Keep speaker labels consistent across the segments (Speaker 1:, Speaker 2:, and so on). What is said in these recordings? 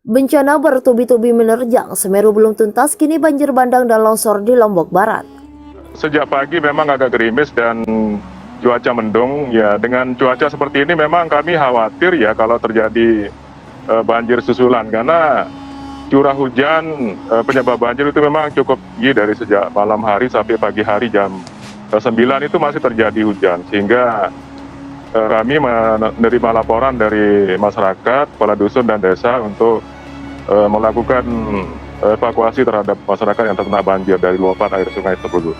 Speaker 1: Bencana bertubi-tubi menerjang, Semeru belum tuntas, kini banjir bandang dan longsor di Lombok Barat.
Speaker 2: Sejak pagi memang agak gerimis dan cuaca mendung. Ya, dengan cuaca seperti ini memang kami khawatir ya kalau terjadi banjir susulan, karena curah hujan penyebab banjir itu memang cukup tinggi dari sejak malam hari sampai pagi hari jam 9 itu masih terjadi hujan, sehingga kami menerima laporan dari masyarakat, kepala dusun dan desa untuk melakukan evakuasi terhadap masyarakat yang terkena banjir dari luapan air sungai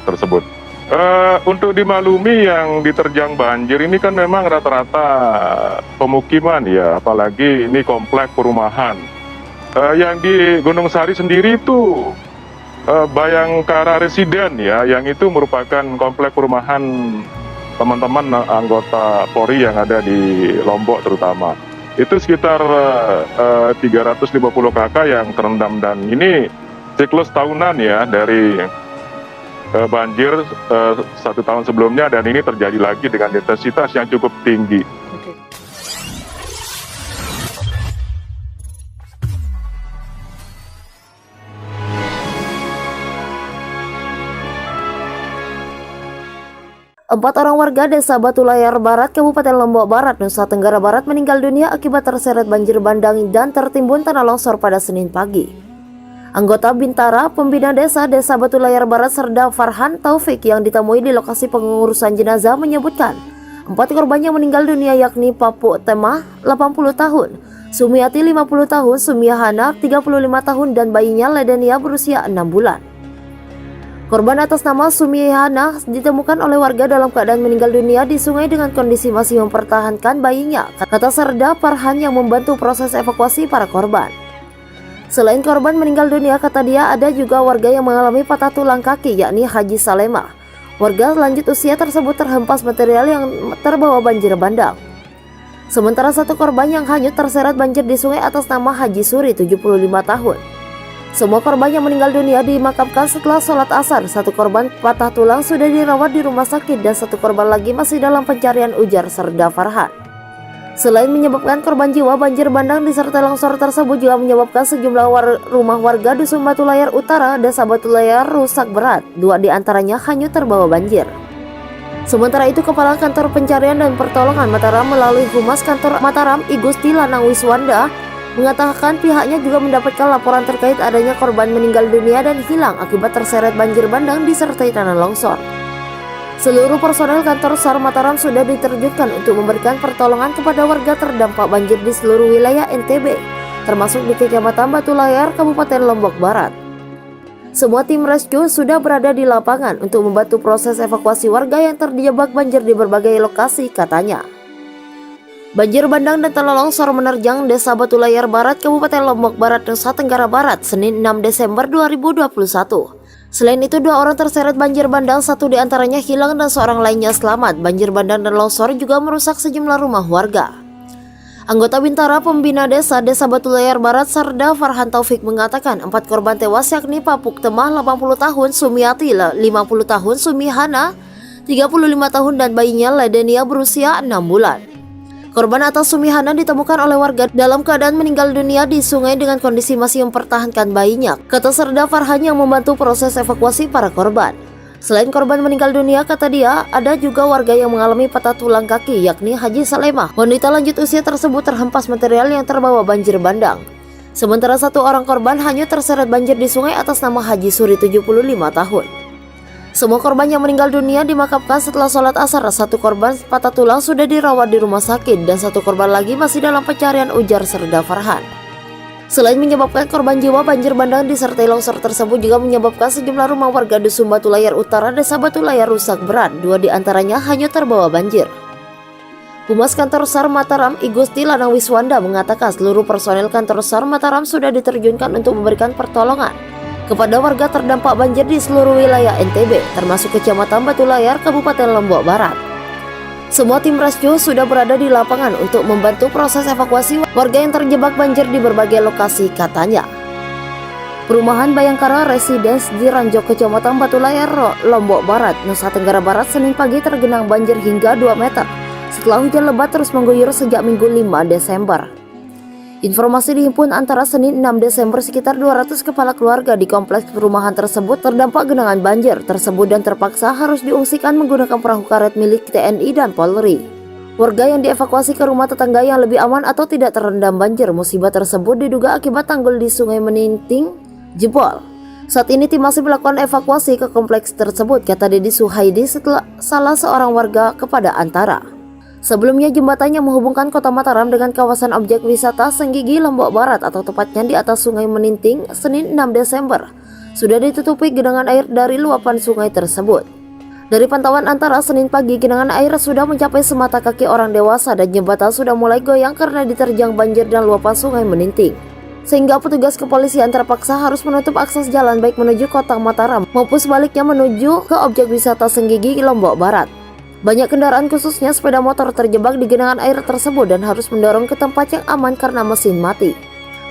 Speaker 2: tersebut. Untuk dimaklumi yang diterjang banjir ini kan memang rata-rata pemukiman ya, apalagi ini komplek perumahan. Yang di Gunung Sari sendiri itu Bayangkara Residen ya, yang itu merupakan komplek perumahan teman-teman anggota Polri yang ada di Lombok terutama. Itu sekitar 350 kakak yang terendam, dan ini siklus tahunan ya dari banjir 1 tahun sebelumnya, dan ini terjadi lagi dengan intensitas yang cukup tinggi.
Speaker 1: Empat orang warga desa Batu Layar Barat, Kabupaten Lombok Barat, Nusa Tenggara Barat meninggal dunia akibat terseret banjir bandang dan tertimbun tanah longsor pada Senin pagi. Anggota Bintara, pembina desa Batu Layar Barat, Serda Farhan Taufik yang ditemui di lokasi pengurusan jenazah menyebutkan 4 korban yang meninggal dunia yakni Papu Temah 80 tahun, Sumiati 50 tahun, Sumiyahana 35 tahun dan bayinya Ledenia berusia 6 bulan. Korban atas nama Sumiyahana ditemukan oleh warga dalam keadaan meninggal dunia di sungai dengan kondisi masih mempertahankan bayinya, kata Serda Farhan yang membantu proses evakuasi para korban. Selain korban meninggal dunia, kata dia, ada juga warga yang mengalami patah tulang kaki yakni Haji Salemah. Warga lanjut usia tersebut terhempas material yang terbawa banjir bandang. Sementara 1 korban yang hanyut terseret banjir di sungai atas nama Haji Suri 75 tahun. Semua korban yang meninggal dunia dimakamkan setelah sholat asar. 1 korban patah tulang sudah dirawat di rumah sakit dan 1 korban lagi masih dalam pencarian, ujar Serda Farhan. Selain menyebabkan korban jiwa, banjir bandang disertai longsor tersebut juga menyebabkan sejumlah rumah warga Dusun Batu Layar Utara, Desa Batu Layar rusak berat. 2 diantaranya hanyut terbawa banjir. Sementara itu, Kepala Kantor Pencarian dan Pertolongan Mataram melalui Humas Kantor Mataram Igusti Lanang Wiswanda mengatakan pihaknya juga mendapatkan laporan terkait adanya korban meninggal dunia dan hilang akibat terseret banjir bandang disertai tanah longsor. Seluruh personel kantor SAR Mataram sudah diterjunkan untuk memberikan pertolongan kepada warga terdampak banjir di seluruh wilayah NTB, termasuk di Kecamatan Batu Layar, Kabupaten Lombok Barat. Semua tim rescue sudah berada di lapangan untuk membantu proses evakuasi warga yang terjebak banjir di berbagai lokasi, katanya. Banjir bandang dan tanah longsor menerjang Desa Batu Layar Barat, Kabupaten Lombok Barat, Nusa Tenggara Barat, Senin 6 Desember 2021. Selain itu, 2 orang terseret banjir bandang, 1 diantaranya hilang dan 1 lainnya selamat. Banjir bandang dan longsor juga merusak sejumlah rumah warga. Anggota Bintara, pembina desa Batu Layar Barat, Serda Farhan Taufik mengatakan 4 korban tewas yakni Papuk Temah 80 tahun, Sumiati 50 tahun, Sumihana 35 tahun dan bayinya Ledenia berusia 6 bulan. Korban atas Sumihana ditemukan oleh warga dalam keadaan meninggal dunia di sungai dengan kondisi masih mempertahankan bayinya, kata Serda Farhan yang membantu proses evakuasi para korban. Selain korban meninggal dunia, kata dia, ada juga warga yang mengalami patah tulang kaki yakni Haji Salemah. Wanita lanjut usia tersebut terhempas material yang terbawa banjir bandang. Sementara 1 orang korban hanyut terseret banjir di sungai atas nama Haji Suri 75 tahun. Semua korban yang meninggal dunia dimakamkan setelah sholat asar. 1 korban patah tulang sudah dirawat di rumah sakit dan 1 korban lagi masih dalam pencarian, ujar Serda Farhan. Selain menyebabkan korban jiwa, banjir bandang disertai longsor tersebut juga menyebabkan sejumlah rumah warga Dusun Batu Layar Utara, Desa Batu Layar rusak berat. 2 diantaranya hanyut terbawa banjir. Humas Kantor SAR Mataram Igusti Lanang Wiswanda mengatakan seluruh personel Kantor SAR Mataram sudah diterjunkan untuk memberikan pertolongan kepada warga terdampak banjir di seluruh wilayah NTB, termasuk Kecamatan Batu Layar, Kabupaten Lombok Barat. Semua tim rescue sudah berada di lapangan untuk membantu proses evakuasi warga yang terjebak banjir di berbagai lokasi, katanya. Perumahan Bayangkara Residence di Ranjok, Kecamatan Batu Layar, Lombok Barat, Nusa Tenggara Barat, Senin pagi tergenang banjir hingga 2 meter setelah hujan lebat terus mengguyur sejak Minggu 5 Desember. Informasi dihimpun antara Senin 6 Desember sekitar 200 kepala keluarga di kompleks perumahan tersebut terdampak genangan banjir tersebut dan terpaksa harus diungsikan menggunakan perahu karet milik TNI dan Polri. Warga yang dievakuasi ke rumah tetangga yang lebih aman atau tidak terendam banjir. Musibah tersebut diduga akibat tanggul di Sungai Meninting jebol. Saat ini tim masih melakukan evakuasi ke kompleks tersebut, kata Dedi Suhaidi setelah salah seorang warga kepada Antara. Sebelumnya jembatan yang menghubungkan Kota Mataram dengan kawasan objek wisata Senggigi Lombok Barat atau tepatnya di atas Sungai Meninting Senin 6 Desember sudah ditutupi genangan air dari luapan sungai tersebut. Dari pantauan Antara Senin pagi, genangan air sudah mencapai semata kaki orang dewasa dan jembatan sudah mulai goyang karena diterjang banjir dan luapan Sungai Meninting. Sehingga petugas kepolisian terpaksa harus menutup akses jalan baik menuju Kota Mataram maupun sebaliknya menuju ke objek wisata Senggigi Lombok Barat. Banyak kendaraan khususnya sepeda motor terjebak di genangan air tersebut dan harus mendorong ke tempat yang aman karena mesin mati.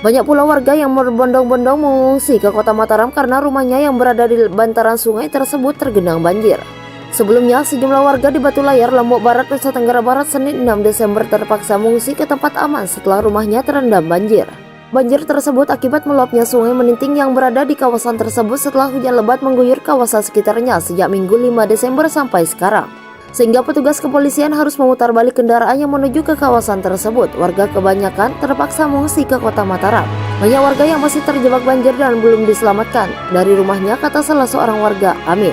Speaker 1: Banyak pula warga yang berbondong-bondong mengungsi ke Kota Mataram karena rumahnya yang berada di bantaran sungai tersebut tergenang banjir. Sebelumnya, sejumlah warga di Batu Layar, Lombok Barat, Nusa Tenggara Barat Senin 6 Desember terpaksa mengungsi ke tempat aman setelah rumahnya terendam banjir. Banjir tersebut akibat meluapnya Sungai Meninting yang berada di kawasan tersebut setelah hujan lebat mengguyur kawasan sekitarnya sejak Minggu 5 Desember sampai sekarang. Sehingga petugas kepolisian harus memutar balik kendaraan yang menuju ke kawasan tersebut. Warga kebanyakan terpaksa mengungsi ke Kota Mataram. Banyak warga yang masih terjebak banjir dan belum diselamatkan dari rumahnya, kata salah seorang warga. Amin.